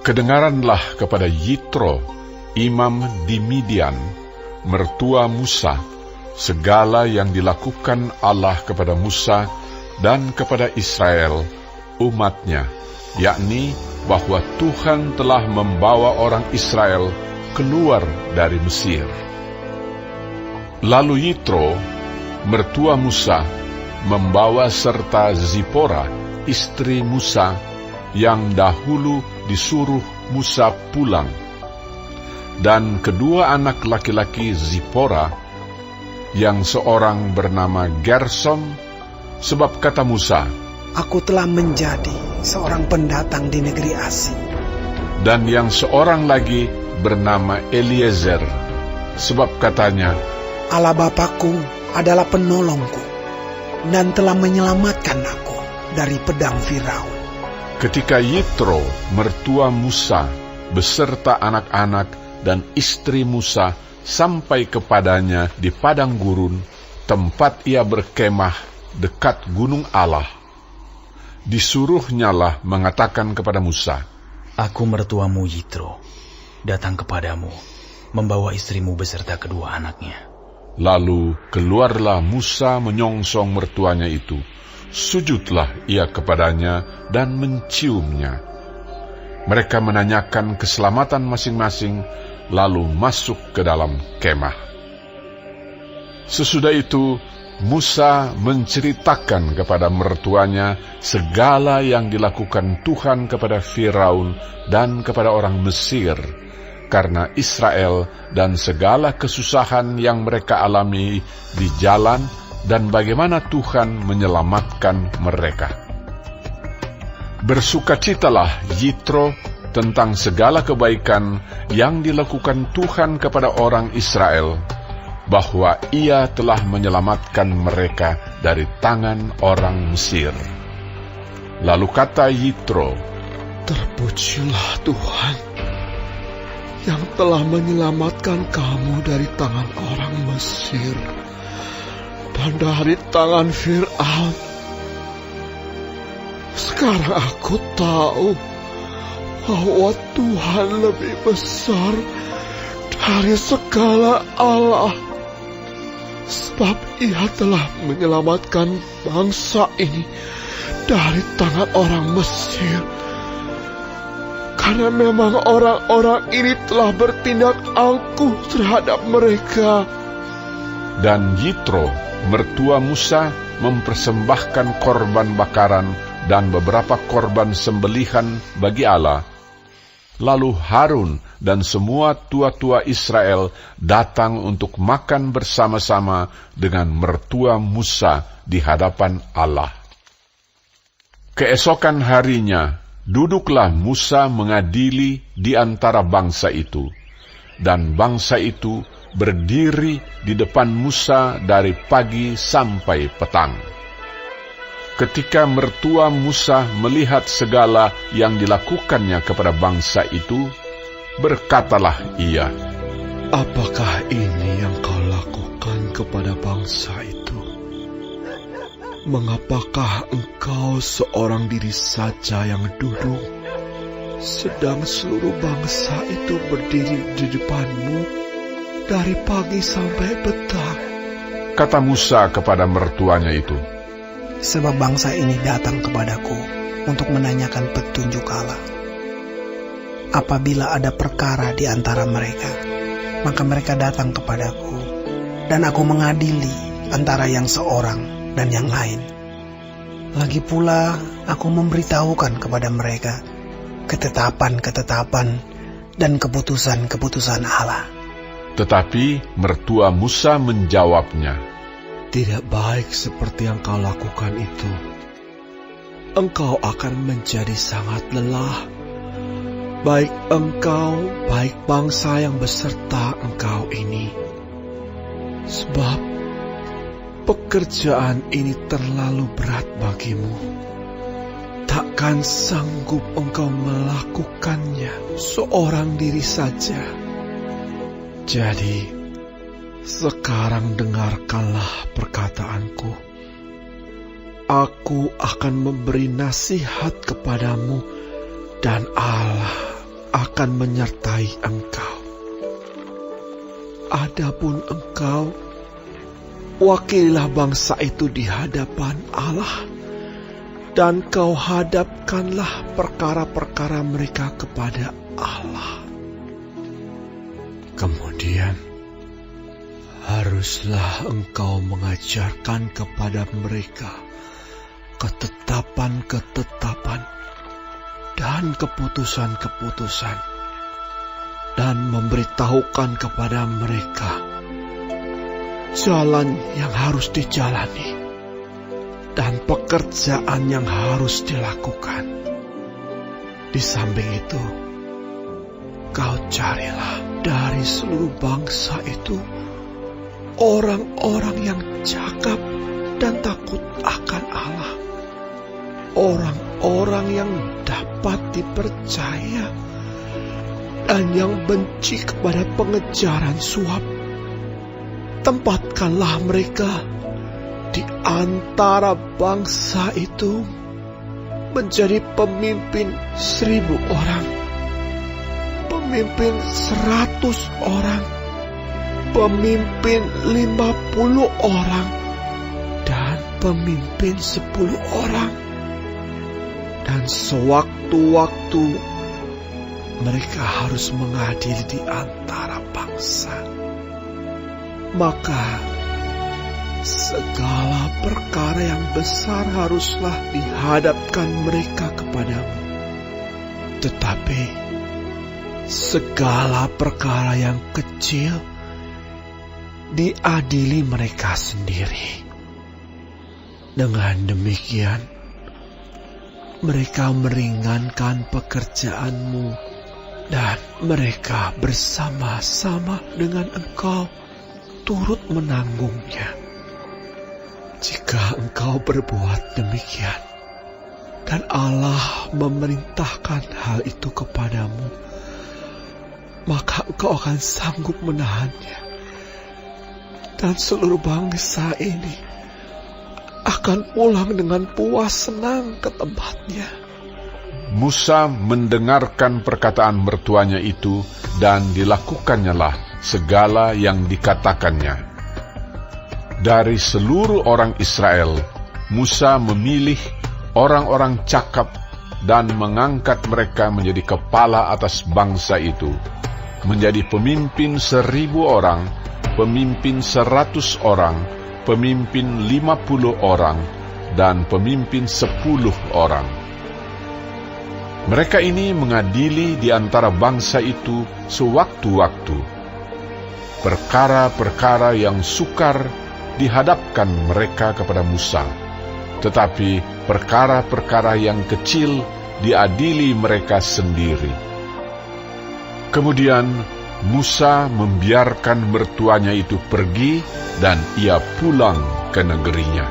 Kedengaranlah kepada Yitro, imam di Midian, mertua Musa, segala yang dilakukan Allah kepada Musa dan kepada Israel, umatnya, yakni bahwa Tuhan telah membawa orang Israel keluar dari Mesir. Lalu Yitro, mertua Musa, membawa serta Zipora, istri Musa, yang dahulu disuruh Musa pulang, dan kedua anak laki-laki Zipora, yang seorang bernama Gersom, sebab kata Musa, "Aku telah menjadi seorang pendatang di negeri asing." Dan yang seorang lagi bernama Eliezer, sebab katanya, "Allah Bapakku adalah penolongku, dan telah menyelamatkan aku dari pedang Firaun." Ketika Yitro, mertua Musa, beserta anak-anak dan istri Musa sampai kepadanya di padang gurun, tempat ia berkemah dekat gunung Allah, disuruhnyalah mengatakan kepada Musa, "Aku mertuamu Yitro, datang kepadamu, membawa istrimu beserta kedua anaknya." Lalu keluarlah Musa menyongsong mertuanya itu. Sujudlah ia kepadanya dan menciumnya. Mereka menanyakan keselamatan masing-masing, lalu masuk ke dalam kemah. Sesudah itu, Musa menceritakan kepada mertuanya segala yang dilakukan Tuhan kepada Firaun dan kepada orang Mesir, karena Israel dan segala kesusahan yang mereka alami di jalan, dan bagaimana Tuhan menyelamatkan mereka. Bersukacitalah Yitro tentang segala kebaikan yang dilakukan Tuhan kepada orang Israel, bahwa ia telah menyelamatkan mereka dari tangan orang Mesir. Lalu kata Yitro, "Terpujilah Tuhan yang telah menyelamatkan kamu dari tangan orang Mesir dan dari tangan Firaun. Sekarang aku tahu bahwa Tuhan lebih besar dari segala Allah, sebab Ia telah menyelamatkan bangsa ini dari tangan orang Mesir. Karena memang orang-orang ini telah bertindak angkuh terhadap mereka." Dan Yitro, mertua Musa, mempersembahkan korban bakaran dan beberapa korban sembelihan bagi Allah. Lalu Harun dan semua tua-tua Israel datang untuk makan bersama-sama dengan mertua Musa di hadapan Allah. Keesokan harinya, duduklah Musa mengadili di antara bangsa itu, dan bangsa itu berdiri di depan Musa dari pagi sampai petang. Ketika mertua Musa melihat segala yang dilakukannya kepada bangsa itu, berkatalah ia, "Apakah ini yang kau lakukan kepada bangsa itu? Mengapakah engkau seorang diri saja yang duduk, sedang seluruh bangsa itu berdiri di depanmu dari pagi sampai petang?" Kata Musa kepada mertuanya itu, "Sebab bangsa ini datang kepadaku untuk menanyakan petunjuk Allah. Apabila ada perkara di antara mereka, maka mereka datang kepadaku, dan aku mengadili antara yang seorang dan yang lain. Lagi pula aku memberitahukan kepada mereka ketetapan-ketetapan dan keputusan-keputusan Allah." Tetapi mertua Musa menjawabnya, "Tidak baik seperti yang kau lakukan itu. Engkau akan menjadi sangat lelah, baik engkau, baik bangsa yang beserta engkau ini. Sebab pekerjaan ini terlalu berat bagimu. Takkan sanggup engkau melakukannya seorang diri saja. Jadi, sekarang dengarkanlah perkataanku. Aku akan memberi nasihat kepadamu dan Allah akan menyertai engkau. Adapun engkau, wakililah bangsa itu di hadapan Allah, dan kau hadapkanlah perkara-perkara mereka kepada Allah. Kemudian, haruslah engkau mengajarkan kepada mereka ketetapan-ketetapan dan keputusan-keputusan, dan memberitahukan kepada mereka jalan yang harus dijalani dan pekerjaan yang harus dilakukan. Di samping itu, kau carilah dari seluruh bangsa itu orang-orang yang cakap dan takut akan Allah, orang-orang yang dapat dipercaya dan yang benci kepada pengejaran suap. Tempatkanlah mereka di antara bangsa itu menjadi pemimpin 1.000 orang, pemimpin 100 orang, pemimpin 50 orang, dan pemimpin 10 orang. Dan sewaktu-waktu mereka harus mengadili di antara bangsa. Maka segala perkara yang besar haruslah dihadapkan mereka kepadamu. Tetapi segala perkara yang kecil diadili mereka sendiri. Dengan demikian, mereka meringankan pekerjaanmu, dan mereka bersama-sama dengan engkau turut menanggungnya. Jika engkau berbuat demikian, dan Allah memerintahkan hal itu kepadamu, maka engkau akan sanggup menahannya, dan seluruh bangsa ini akan pulang dengan puas senang ke tempatnya. Musa mendengarkan perkataan mertuanya itu, dan dilakukannya segala yang dikatakannya. Dari seluruh orang Israel, Musa memilih orang-orang cakap dan mengangkat mereka menjadi kepala atas bangsa itu, menjadi pemimpin 1.000 orang, pemimpin 100 orang, pemimpin 50 orang, dan pemimpin 10 orang. Mereka ini mengadili di antara bangsa itu sewaktu-waktu. Perkara-perkara yang sukar dihadapkan mereka kepada Musa, tetapi perkara-perkara yang kecil diadili mereka sendiri. Kemudian Musa membiarkan mertuanya itu pergi, dan ia pulang ke negerinya.